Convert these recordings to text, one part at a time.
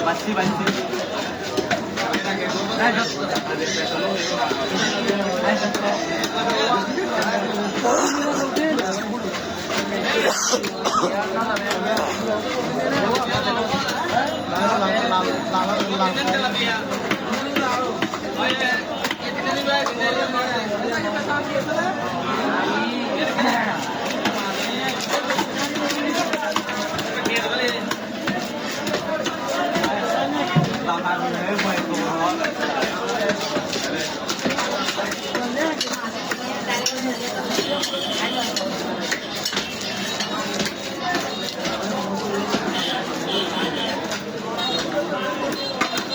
বাচ্চি বাচ্চি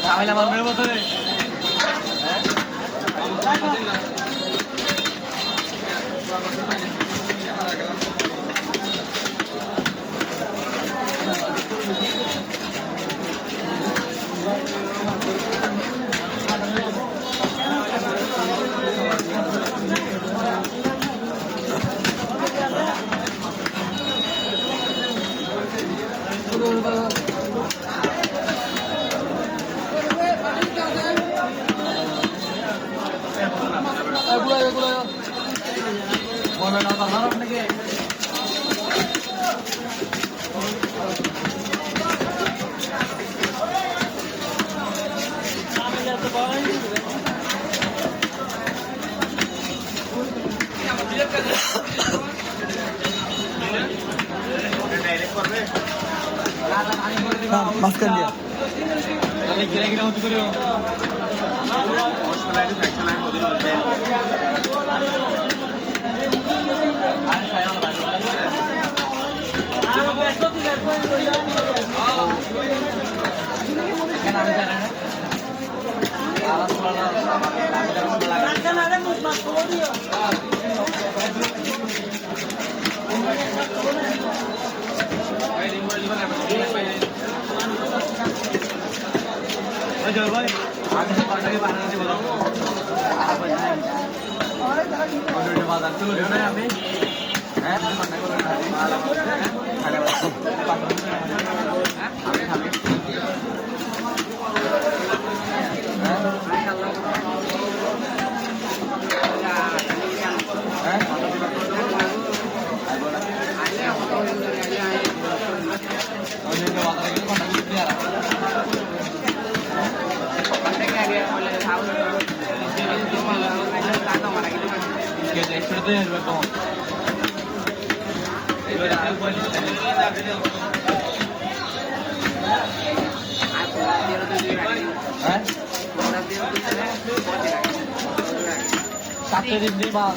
তাহলে আমার মেয়ের মতো রে মাস্কান দিয়া আমি গিরা গিরা হতে করিও হসপিটালে ফ্র্যাকচার লাইন ওদের মধ্যে আর খায়া না কেন আমি জানা না আলাদা লাগা না মুখ মাছ করে দিও जय भाई आज से पार्टी के बारे में बोलो और जो बात है चलो जो ना हमें हैं पार्टी को माला खाने सातटे दिन नहीं बात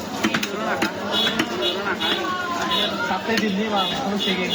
सातटे दिन नहीं बात हम सीखे